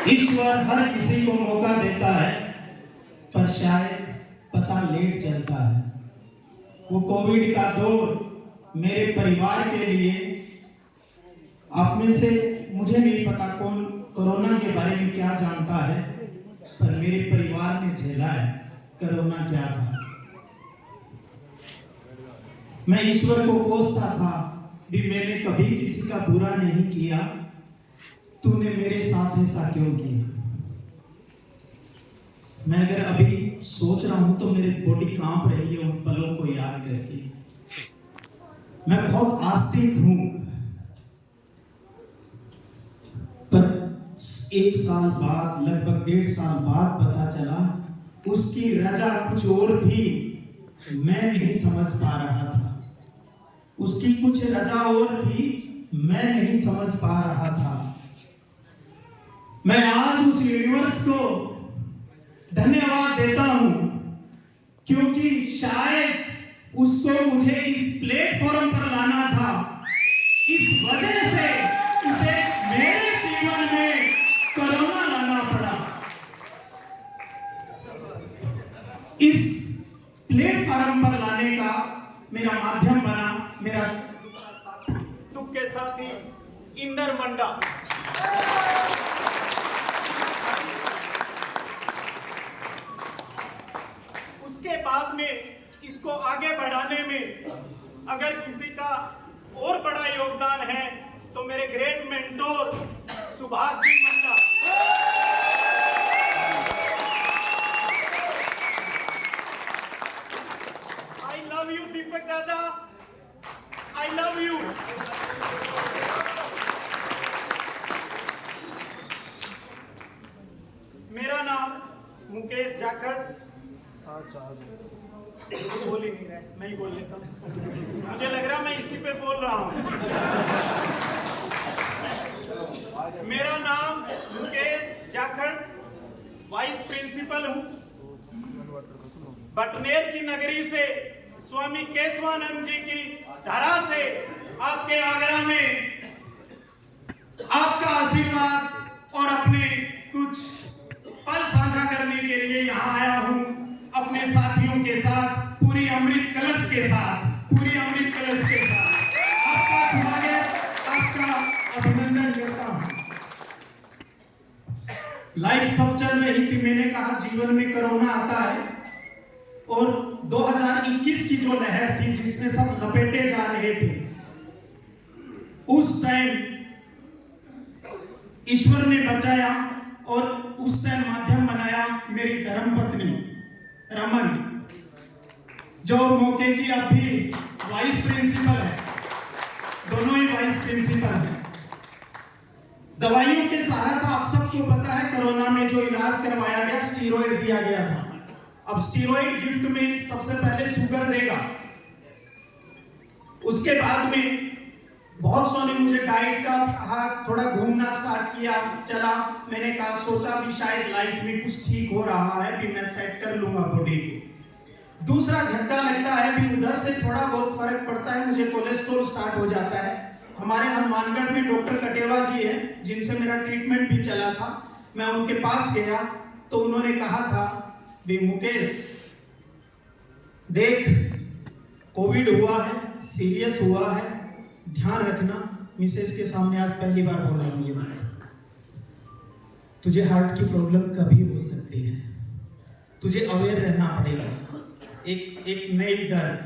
ईश्वर हर किसी को मौका देता है, पर शायद पता लेट चलता है। वो कोविड का दौर मेरे परिवार के लिए, आप में से मुझे नहीं पता कौन कोरोना के बारे में क्या जानता है, पर मेरे परिवार ने झेला है कोरोना क्या था। मैं ईश्वर को कोसता था भी मैंने कभी किसी का बुरा नहीं किया, तूने मेरे साथ ऐसा क्यों किया। मैं अगर अभी सोच रहा हूं तो मेरी बॉडी कांप रही है उन पलों को याद करके। मैं बहुत आस्तिक हूं, पर 1 साल बाद, लगभग 1.5 साल बाद पता चला उसकी रजा कुछ और थी, मैं नहीं समझ पा रहा था। उसकी कुछ रजा और थी, मैं नहीं समझ पा रहा था। मैं आज उस यूनिवर्स को धन्यवाद देता हूं, क्योंकि शायद उसको मुझे इस प्लेटफॉर्म पर लाना था। इस वजह से उसे मेरे जीवन में कोरोना लाना पड़ा। इस प्लेटफॉर्म पर लाने का मेरा माध्यम बना मेरा दुख के साथी इंदर मंडा। उसके बाद में इसको आगे बढ़ाने में अगर किसी का और बड़ा योगदान है तो मेरे great mentor Subhash ji Manda. I love you Deepak Dada, I love you. मेरा नाम मुकेश जाखड़। बोल ही नहीं रहे, मैं ही बोल लेता हूँ। मुझे लग रहा मैं इसी पे बोल रहा हूँ। मेरा नाम मुकेश जाखड़, वाइस प्रिंसिपल हूँ। बटनेर की नगरी से स्वामी केशवानंद जी की धरा से आपके आगरा में आपका आशीर्वाद और अपने कुछ पल साझा करने के लिए यहाँ आया हूँ, अपने साथियों के साथ, पूरी अमृत कलश के साथ, पूरी अमृत कलश के साथ आपका स्वागत, आपका अभिनंदन करता हूँ। लाइफ सब चल रही थी, मैंने कहा जीवन में कोरोना आता है, और 2021 की जो लहर थी जिसमें सब लपेटे जा रहे थे, उस टाइम ईश्वर ने बचाया और उस टाइम माध्यम बनाया मेरी धर्मपत्नी रमन, जो मौके की अब भी वाइस प्रिंसिपल है। दोनों ही वाइस प्रिंसिपल हैं। दवाइयों के सहारा था, आप सबको पता है कोरोना में जो इलाज करवाया गया, स्टीरॉइड दिया गया था। अब स्टीरॉइड गिफ्ट में सबसे पहले शुगर देगा, उसके बाद में बहुत सौ ने मुझे डाइट का कहा, थोड़ा घूमना स्टार्ट किया, चला। मैंने कहा, सोचा भी शायद लाइफ में कुछ ठीक हो रहा है, भी मैं सेट कर लूंगा बॉडी को। दूसरा झटका लगता है भी उधर से थोड़ा बहुत फर्क पड़ता है, मुझे कोलेस्ट्रॉल स्टार्ट हो जाता है। हमारे हनुमानगढ़ में डॉक्टर कटेवा जी है, जिनसे मेरा ट्रीटमेंट भी चला था। मैं उनके पास गया तो उन्होंने कहा था भी मुकेश देख, कोविड हुआ है, सीरियस हुआ है, ध्यान रखना। मिसेज के सामने आज पहली बार बोल रहा हूँ ये बात। तुझे हार्ट की प्रॉब्लम कभी हो सकती है, तुझे अवेयर रहना पड़ेगा। एक नई दर्द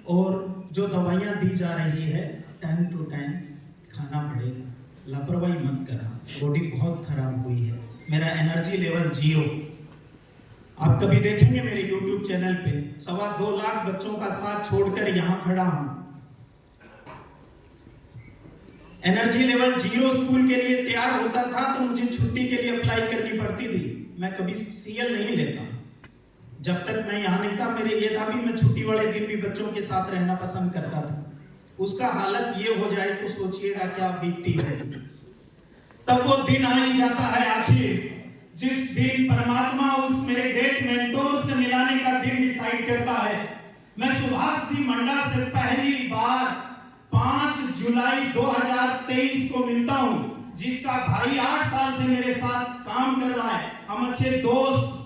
और जो दवाइयाँ दी जा रही है टाइम टू टाइम खाना पड़ेगा, लापरवाही मत करना। बॉडी बहुत खराब हुई है, मेरा एनर्जी लेवल 0। आप कभी देखेंगे मेरे YouTube चैनल पे 2.25 लाख बच्चों का साथ छोड़कर यहाँ खड़ा हूं। एनर्जी लेवल 0 स्कूल के लिए तैयार होता था तो मुझे छुट्टी के लिए अप्लाई करनी पड़ती थी। मैं कभी CL नहीं लेता जब तक मैं यहाँ नहीं था। मेरे ये था भी मैं छुट्टी वाले दिन भी बच्चों के साथ रहना पसंद करता था। उसका हालत ये हो जाए तो सोचिएगा क्या बीतती है। तब वो दिन आ ही जाता है आखिर, जिस दिन परमात्मा उस मेरे ग्रेट मेंटोर से मिलाने का दिन डिसाइड करता है। मैं सुभाष जी मंडा से पहली बार 5 जुलाई 2023 को मिलता हूं, जिसका भाई 8 साल से मेरे साथ काम काम कर रहा है, हम अच्छे दोस्त,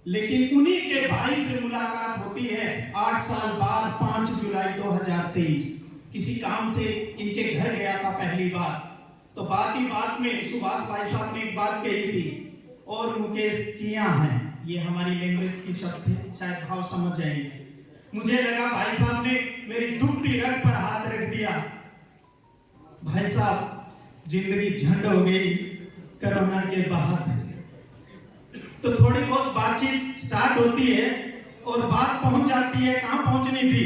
लेकिन उन्हीं के भाई से मुलाकात होती है 8 साल बाद 5 जुलाई 2023। किसी काम से इनके घर गया था पहली बार, तो बात ही बात में सुभाष भाई साहब ने एक बात कही थी, और मुकेश किया है, ये हमारी लैंग्वेज की शब्द थे, शायद भाव समझ जाएंगे। मुझे लगा भाई साहब ने मेरी दुखती रग पर हाथ रख दिया। भाई साहब जिंदगी झंड हो गई कोरोना के बाद, तो थोड़ी बहुत बातचीत स्टार्ट होती है और बात पहुंच जाती है, कहां पहुंचनी थी,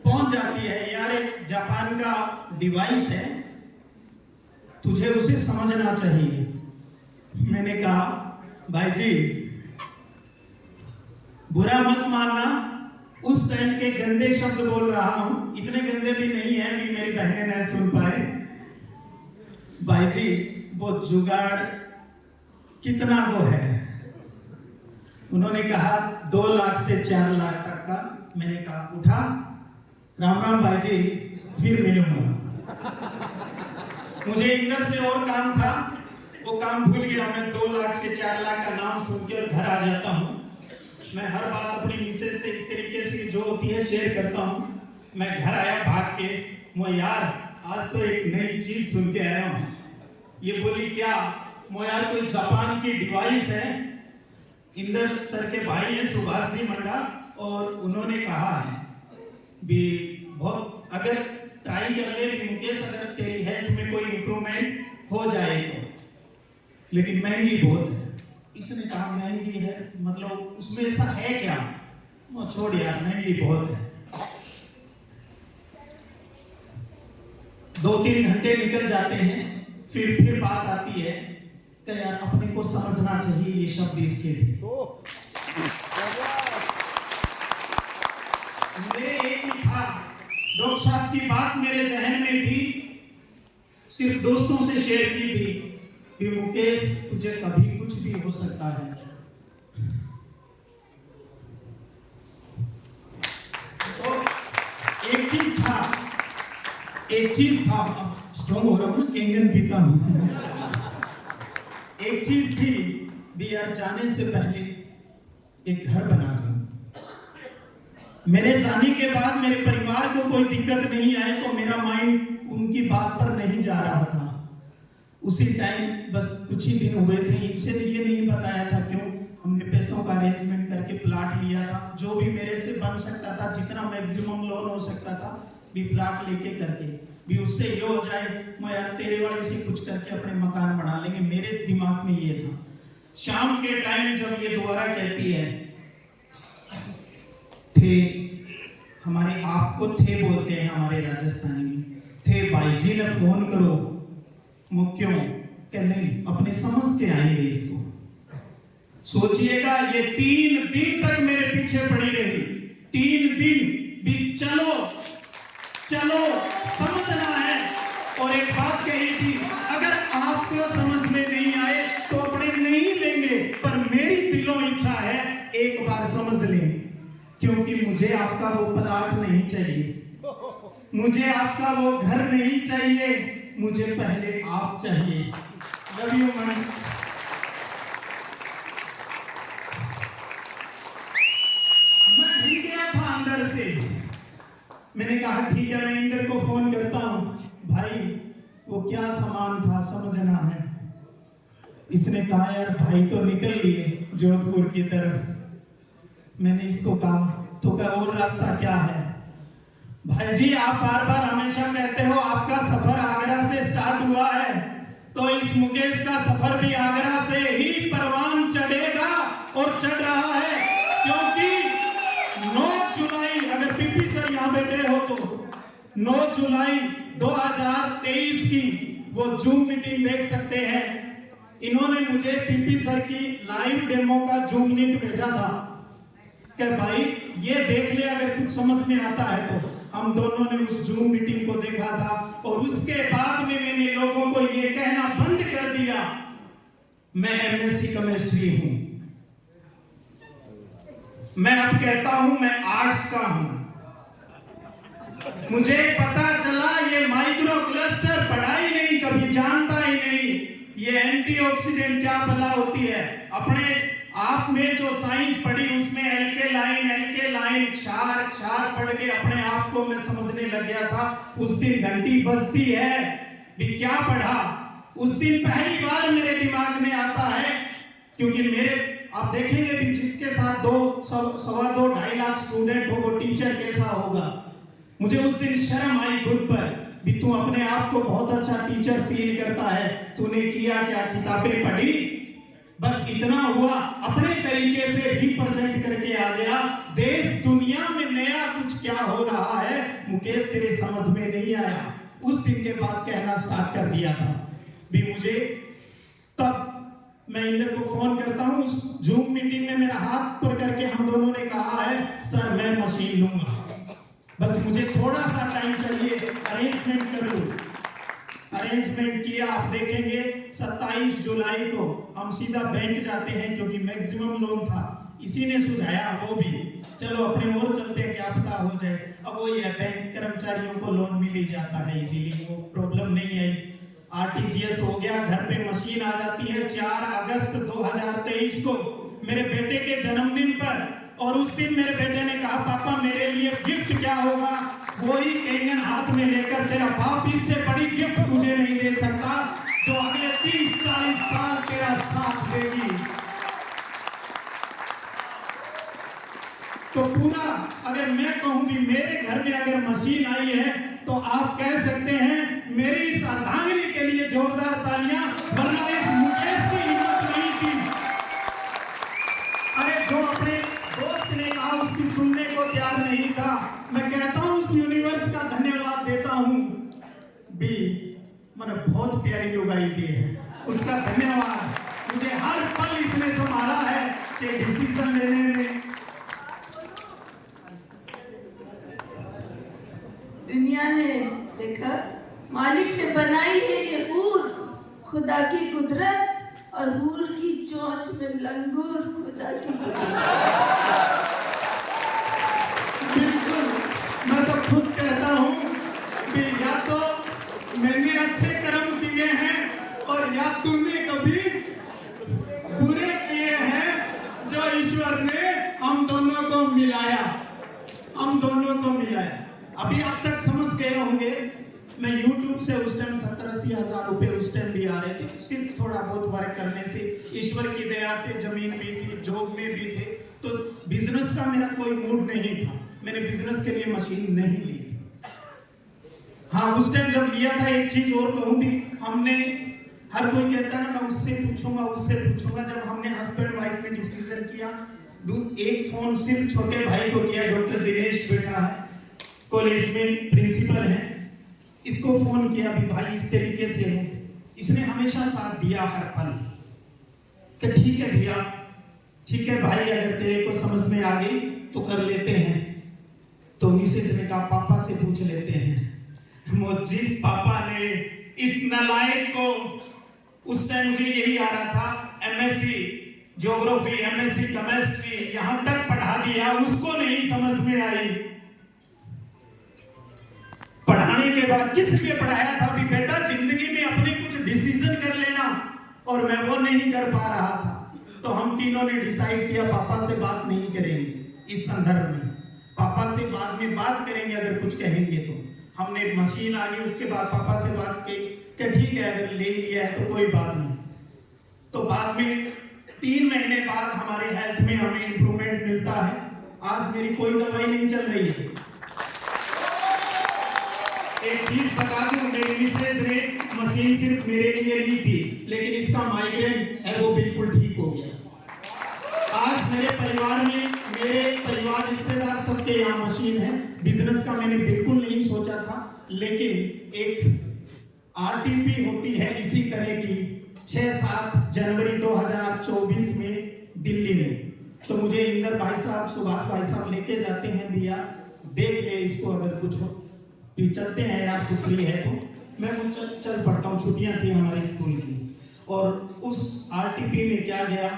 पहुंच जाती है यार एक जापान का डिवाइस है, तुझे उसे समझना चाहिए। मैंने कहा भाई जी बुरा मत मानना, उस टाइम के गंदे शब्द बोल रहा हूं, इतने गंदे भी नहीं है कि मेरी बहनें न सुन पाए। भाई जी वो जुगाड़ कितना को है? उन्होंने कहा 2 लाख से 4 लाख तक का। मैंने कहा उठा, राम राम भाई जी, फिर मिलूंगा। मुझे इंदर से और काम था, वो काम भूल गया। मैं 2 लाख से 4 लाख का नाम सुन के और घर आ जाता हूँ। मैं हर बात अपनी मिसेज से इस तरीके से जो होती है शेयर करता हूँ। मैं घर आया भाग के, मैं यार आज तो एक नई चीज सुन के आया हूँ। ये बोली क्या? मैं यार कोई जापान की डिवाइस है, इंदर सर के भाई हैं सुभाष जी मंडा, और उन्होंने कहा है भी बहुत अगर ट्राई कर ले भी मुकेश, अगर तेरी हेल्थ में कोई इंप्रूवमेंट हो जाए तो, लेकिन महंगी बहुत है। इसने कहा महंगी है मतलब उसमें ऐसा है क्या? वो छोड़ यार, महंगी बहुत है। 2-3 घंटे निकल जाते हैं, फिर बात आती है कि यार अपने को समझना चाहिए ये शब्द इसके भी। मेरे एक ही था, डॉक्टर साहब की बात मेरे जहन में थी, सिर्फ दोस्तों से शेयर की थी कि मुकेश तुझे कभी कुछ भी हो सकता है। तो एक चीज था, स्ट्रॉन्ग हो रहा हूं ना, केंगन पीता हूं। एक चीज थी भी यार, जाने से पहले एक घर बना दूं। मेरे जाने के बाद मेरे परिवार को कोई दिक्कत नहीं आए, तो मेरा माइंड उनकी बात पर नहीं जा रहा था। उसी टाइम बस कुछ ही दिन हुए थे, इनसे तो ये नहीं बताया था क्यों, हमने पैसों का अरेंजमेंट करके प्लाट लिया था, जो भी मेरे से बन सकता था, जितना मैक्सिमम लोन हो सकता था भी प्लाट लेके करके भी उससे ये हो जाए मैं यार तेरे वाले से कुछ करके अपने मकान बना लेंगे। मेरे दिमाग में ये था। शाम के टाइम जब ये दोबारा कहती है थे, हमारे आपको थे बोलते हैं हमारे राजस्थानी में, थे भाई जी ने फोन करो, क्यों क्या नहीं अपने समझ के आएंगे इसको। सोचिएगा ये 3 दिन तक मेरे पीछे पड़ी रही, 3 दिन भी चलो चलो समझना है। और एक बात कही थी, अगर आपको समझ में नहीं आए तो अपने नहीं लेंगे, पर मेरी दिलों इच्छा है एक बार समझ लें, क्योंकि मुझे आपका वो प्लाट नहीं चाहिए, मुझे आपका वो घर नहीं चाहिए, मुझे पहले आप चाहिए। लव यू मन। मैं हिल गया था अंदर से। मैंने कहा ठीक है, मैं इंदर को फोन करता हूं, भाई वो क्या सामान था समझना है। इसने कहा यार भाई तो निकल लिए जोधपुर की तरफ। मैंने इसको कहा तो क्या और रास्ता क्या है? भाई जी आप बार बार हमेशा कहते हो आपका सफर आगरा से स्टार्ट हुआ है, तो इस मुकेश का सफर भी आगरा से ही परवान चढ़ेगा और चढ़ रहा है। क्योंकि 9 जुलाई, अगर पीपी सर यहाँ बैठे हो तो 9 जुलाई 2023 की वो जूम मीटिंग देख सकते हैं। इन्होंने मुझे पीपी सर की लाइव डेमो का जूम लिंक भेजा था कि भाई ये देख ले, अगर कुछ समझ में आता है तो। हम दोनों ने उस जूम मीटिंग को देखा था और उसके बाद में मैंने लोगों को ये कहना बंद कर दिया मैं एमएससी केमिस्ट्री हूं। मैं अब कहता हूं मैं आर्ट्स का हूं। मुझे पता चला ये माइक्रो क्लस्टर पढ़ा ही नहीं, कभी जानता ही नहीं। ये एंटीऑक्सीडेंट क्या भला होती है। अपने आप में जो साइंस पढ़ी उसमें एल्केलाइन क्षार पढ़ के अपने आप को मैं समझने लग गया था। उस दिन घंटी बजती है भी क्या पढ़ा, उस दिन पहली बार मेरे दिमाग में आता है, क्योंकि मेरे आप देखेंगे भी जिसके साथ 2.25 लाख स्टूडेंट हो वो टीचर कैसा होगा। मुझे उस दिन शर्म आई खुद पर भी तू अपने आप को बहुत अच्छा टीचर फील करता है, तूने किया क्या, किताबें पढ़ी, बस इतना हुआ, अपने तरीके से रिप्रेजेंट करके आ गया। देश दुनिया में नया कुछ क्या हो रहा है मुकेश तेरे समझ में नहीं आया। उस दिन के बाद कहना स्टार्ट कर दिया था भी मुझे। तब मैं इंदर को फोन करता हूं, उस जूम मीटिंग में मेरा हाथ पर करके हम दोनों ने कहा है सर मैं मशीन लूंगा, बस मुझे थोड़ा सा टाइम चाहिए, अरेंजमेंट कर लूं। अरेंजमेंट किया। आप देखेंगे 27 जुलाई को हम सीधा बैंक जाते हैं, क्योंकि मैक्सिमम लोन था, इसी ने सुझाया वो भी चलो अपने और चलते हैं क्या पता हो जाए। अब वो ये बैंक कर्मचारियों को लोन मिल ही जाता है इजीली, वो प्रॉब्लम नहीं आई। आरटीजीएस हो गया, घर पे मशीन आ जाती है 4 अगस्त 2023 को मेरे बेटे के जन्मदिन पर। और उस दिन मेरे बेटे ने कहा पापा मेरे लिए गिफ्ट क्या होगा, वही कैंगन हाथ में लेकर, तेरा बाप इससे बड़ी गिफ्ट तुझे नहीं दे सकता जो अगले 30-40 साल तेरा साथ देगी। तो पूरा अगर मैं कहूं कि मेरे घर में अगर मशीन आई है तो आप कह सकते हैं मेरी इस अर्धांगिनी के लिए जोरदार तालियां, वरना इस मुकेश की हिम्मत नहीं थी। अरे जो अपने दोस्त ने कहा उसकी सुनने को तैयार नहीं था। मैं कहता हूं उस यूनिवर्स का धन्यवाद देता हूं भी, मैंने बहुत प्यारी लुगाई दी है, उसका धन्यवाद। मुझे हर पल इसने संभाला है, चाहे डिसीजन लेने में। दुनिया ने देखा, मालिक ने बनाई है ये हूर, खुदा की कुदरत, और हूर की चोंच में लंगूर, खुदा की कुदरत। बिल्कुल, मैं तो खुद कहता हूँ कि या तो मैंने अच्छे कर्म किए हैं और या तूने कभी बुरे किए हैं, जो ईश्वर ने हम दोनों को मिलाया, हम दोनों को मिलाया। अभी आप तक समझ गए होंगे, मैं YouTube से उस टाइम 70-80 हजार रुपए उस टाइम भी आ रहे थे, सिर्फ थोड़ा बहुत वर्क करने से, ईश्वर की दया से जमीन भी थी, जॉब में भी थे, तो बिजनेस का मेरा कोई मूड नहीं था, मैंने बिजनेस के लिए मशीन नहीं ली थी। हाँ उस टाइम जब लिया था, एक चीज और कहूँ भी, हमने, हर कोई कहता है ना मैं उससे पूछूंगा, जब हमने हस्बैंड वाइफ में डिसीजन किया, एक फोन सिर्फ छोटे भाई को किया, डॉक्टर दिनेश बेटा है, कॉलेज में प्रिंसिपल है, इसको फोन किया भी भाई इस तरीके से है, इसने हमेशा साथ दिया हर पल कि ठीक है भैया, ठीक है भाई, अगर तेरे को समझ में आ गई तो कर लेते हैं। तो मिसेज ने कहा पापा से पूछ लेते हैं। जिस पापा ने इस नालायक को, उस टाइम मुझे यही आ रहा था, एमएससी ज्योग्राफी, एमएससी केमिस्ट्री यहां तक पढ़ा दिया, उसको नहीं समझ में आई। पढ़ाने के बाद किस लिए पढ़ाया था भी बेटा जिंदगी में अपने कुछ डिसीजन कर लेना, और मैं वो नहीं कर पा रहा था। तो हम तीनों ने डिसाइड किया पापा से बात नहीं करेंगे इस संदर्भ में, पापा से बाद में बात करेंगे अगर कुछ कहेंगे तो। हमने मशीन आ गई, उसके बाद पापा से बात की कि ठीक है अगर ले लिया है तो कोई बात नहीं। तो बाद में 3 महीने बाद हमारे हेल्थ में हमें इंप्रूवमेंट मिलता है। आज मेरी कोई दवाई नहीं चल रही है। एक चीज बता दूं, मेरी मिसेज ने मशीन सिर्फ मेरे लिए ली थी, लेकिन इसका माइग्रेन है वो बिल्कुल ठीक हो गया। आज मेरे परिवार में, मेरे परिवार रिश्तेदार सबके यहाँ मशीन है। बिजनेस का मैंने बिल्कुल नहीं सोचा था, लेकिन एक आरटीपी होती है इसी तरह की 6-7 जनवरी 2024 में दिल्ली में। तो मुझे इंदर भाई साहब, सुभाष भाई साहब लेके जाते हैं, भैया देख ले इसको, अगर कुछ हो तो चलते हैं यार, तू फ्री है तो। मैं चल पड़ता हूँ, छुट्टियां थी हमारे स्कूल की। और उस आरटीपी में क्या गया,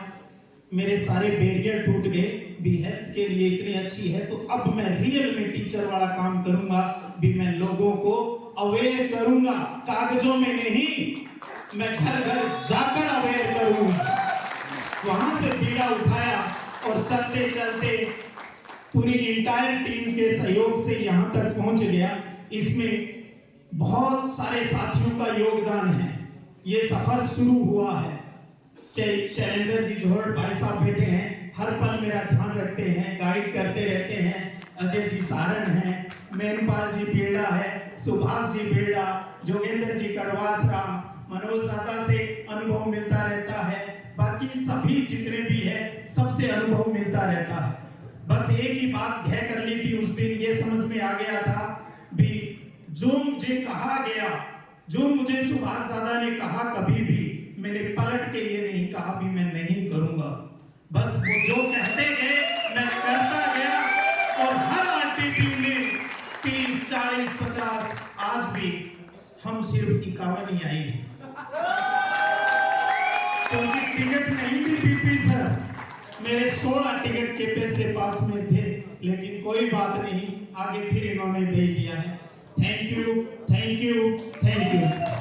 मेरे सारे बैरियर टूट गए भी, हेल्थ के लिए इतनी अच्छी है तो अब मैं रियल में टीचर वाला काम करूंगा भी, मैं लोगों को अवेयर करूंगा, कागजों में नहीं। मैं घर घर जाकर अवेयर करूंगा। वहां से बीड़ा उठाया और चलते चलते पूरी इंटायर टीम के सहयोग से यहां तक पहुंच गया। इसमें बहुत सारे साथियों का योगदान है। ये सफर शुरू हुआ है, शैलेंद्र जी जोहर भाई साहब बैठे हैं, हर पल मेरा ध्यान रखते हैं, गाइड करते रहते हैं। अजय जी सारण हैं, मेनपाल जी बेड़ा है, सुभाष जी बेड़ा, जोगेंद्र जी कड़वासरा, मनोज दादा से अनुभव मिलता रहता है, बाकी सभी जितने भी है सबसे अनुभव मिलता रहता है। बस एक ही बात तय कर ली थी उस दिन, ये समझ में आ गया था भी जो मुझे कहा गया, जो मुझे सुभाष दादा ने कहा, कभी भी मैंने पलट के ये नहीं कहा भी मैं नहीं करूंगा। बस वो जो कहते गए मैं करता गया और हर आरटीटी में 30, 40, 50, आज भी हम सिर्फ 51 ही आए हैं, क्योंकि टिकट नहीं थी पीपी सर, मेरे 16 टिकट के पैसे पास में थे, लेकिन कोई बात नहीं, आगे फिर इन्होंने दे दिया है। Thank you, thank you, thank you.